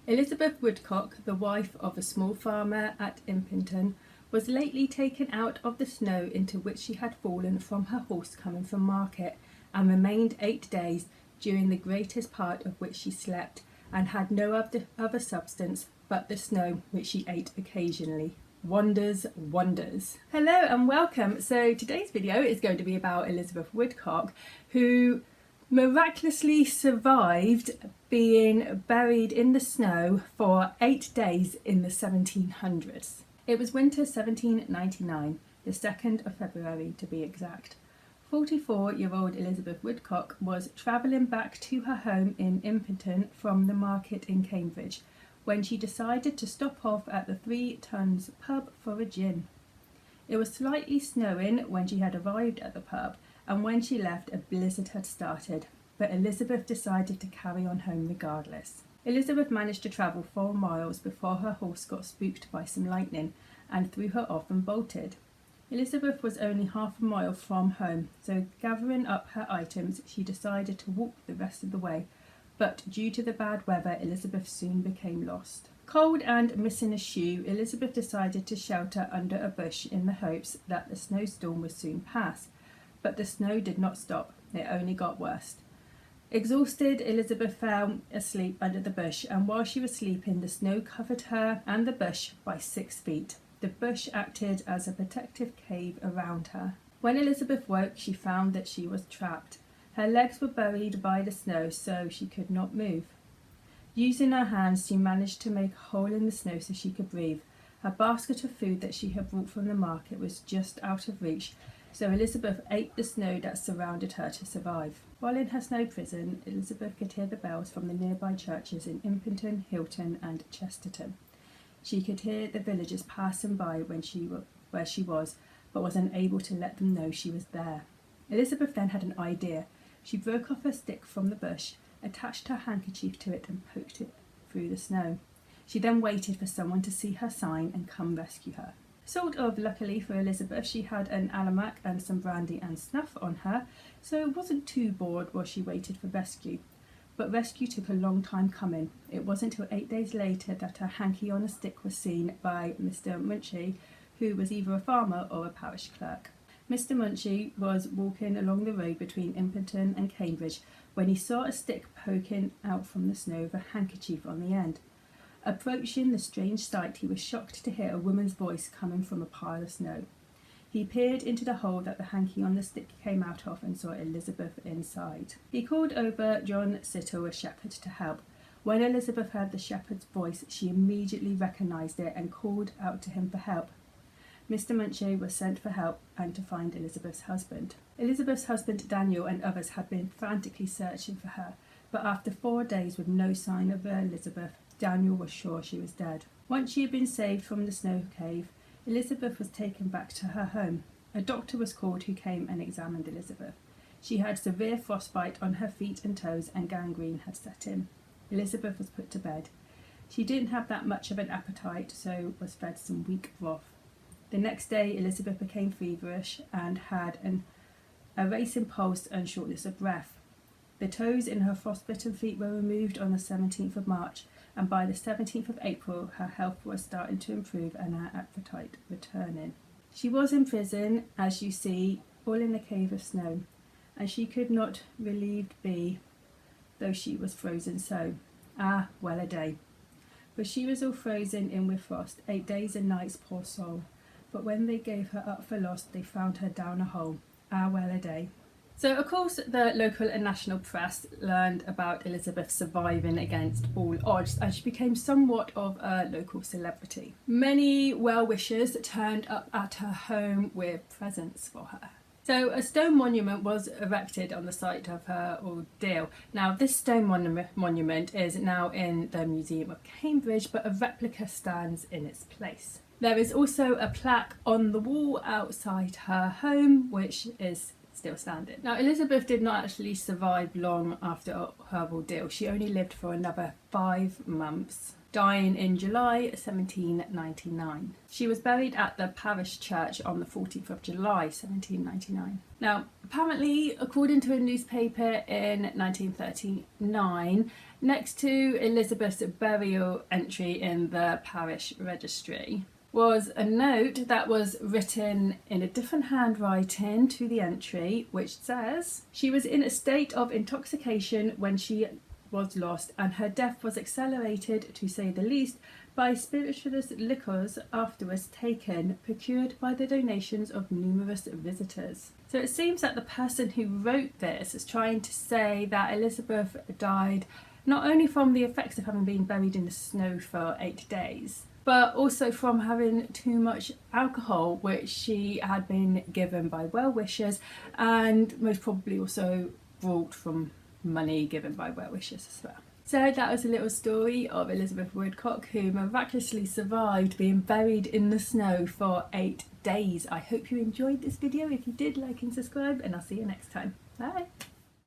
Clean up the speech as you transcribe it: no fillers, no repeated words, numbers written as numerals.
Elizabeth Woodcock, the wife of a small farmer at Impington, was lately taken out of the snow into which she had fallen from her horse coming from market, and remained 8 days, during the greatest part of which she slept, and had no other substance but the snow, which she ate occasionally. Wonders, wonders. Hello and welcome. So today's video is going to be about Elizabeth Woodcock, who miraculously survived being buried in the snow for 8 days in the 1700s. It was winter 1799, the 2nd of February to be exact. 44-year-old Elizabeth Woodcock was travelling back to her home in Impington from the market in Cambridge, when she decided to stop off at the 3 Tons pub for a gin. It was slightly snowing when she had arrived at the pub, and when she left a blizzard had started, but Elizabeth decided to carry on home regardless. Elizabeth managed to travel 4 miles before her horse got spooked by some lightning and threw her off and bolted. Elizabeth was only half a mile from home, so gathering up her items she decided to walk the rest of the way, but due to the bad weather Elizabeth soon became lost. Cold and missing a shoe, Elizabeth decided to shelter under a bush in the hopes that the snowstorm would soon pass, but the snow did not stop, it only got worse. Exhausted, Elizabeth fell asleep under the bush, and while she was sleeping the snow covered her and the bush by 6 feet. The bush acted as a protective cave around her. When Elizabeth woke, she found that she was trapped. Her legs were buried by the snow, so she could not move. Using her hands, she managed to make a hole in the snow so she could breathe. Her basket of food that she had brought from the market was just out of reach, so Elizabeth ate the snow that surrounded her to survive. While in her snow prison, Elizabeth could hear the bells from the nearby churches in Impington, Hilton and Chesterton. She could hear the villagers passing by where she was, but was unable to let them know she was there. Elizabeth then had an idea. She broke off a stick from the bush, attached her handkerchief to it and poked it through the snow. She then waited for someone to see her sign and come rescue her. Sort of luckily for Elizabeth, she had an almanac and some brandy and snuff on her, so wasn't too bored while she waited for rescue. But rescue took a long time coming. It wasn't until 8 days later that her hanky on a stick was seen by Mr. Munchie, who was either a farmer or a parish clerk. Mr. Munchie was walking along the road between Impington and Cambridge when he saw a stick poking out from the snow with a handkerchief on the end. Approaching the strange sight, he was shocked to hear a woman's voice coming from a pile of snow. He peered into the hole that the hanky on the stick came out of and saw Elizabeth inside. He called over John Sittle, a shepherd, to help. When Elizabeth heard the shepherd's voice, she immediately recognised it and called out to him for help. Mr. Munchie was sent for help and to find Elizabeth's husband. Elizabeth's husband Daniel and others had been frantically searching for her, but after 4 days with no sign of Elizabeth, Daniel was sure she was dead. Once she had been saved from the snow cave, Elizabeth was taken back to her home. A doctor was called who came and examined Elizabeth. She had severe frostbite on her feet and toes and gangrene had set in. Elizabeth was put to bed. She didn't have that much of an appetite, so was fed some weak broth. The next day Elizabeth became feverish and had a racing pulse and shortness of breath. The toes in her frostbitten feet were removed on the 17th of March, and by the 17th of April her health was starting to improve and her appetite returning. She was in prison, as you see, all in a cave of snow, and she could not relieved be, though she was frozen so. Ah, well a day. For she was all frozen in with frost, 8 days and nights, poor soul. But when they gave her up for lost, they found her down a hole. Ah, well a day. So, of course, the local and national press learned about Elizabeth surviving against all odds, and she became somewhat of a local celebrity. Many well-wishers turned up at her home with presents for her. So a stone monument was erected on the site of her ordeal. Now, this stone monument is now in the Museum of Cambridge, but a replica stands in its place. There is also a plaque on the wall outside her home, which is still standing. Now, Elizabeth did not actually survive long after her ordeal. She only lived for another 5 months, dying in July 1799. She was buried at the parish church on the 14th of July 1799. Now, apparently, according to a newspaper in 1939, next to Elizabeth's burial entry in the parish registry was a note that was written in a different handwriting to the entry, which says, "She was in a state of intoxication when she was lost, and her death was accelerated, to say the least, by spirituous liquors afterwards taken, procured by the donations of numerous visitors." So it seems that the person who wrote this is trying to say that Elizabeth died not only from the effects of having been buried in the snow for 8 days, but also from having too much alcohol, which she had been given by well-wishers, and most probably also brought from money given by well-wishers as well. So that was a little story of Elizabeth Woodcock, who miraculously survived being buried in the snow for 8 days. I hope you enjoyed this video. If you did, like and subscribe, and I'll see you next time. Bye!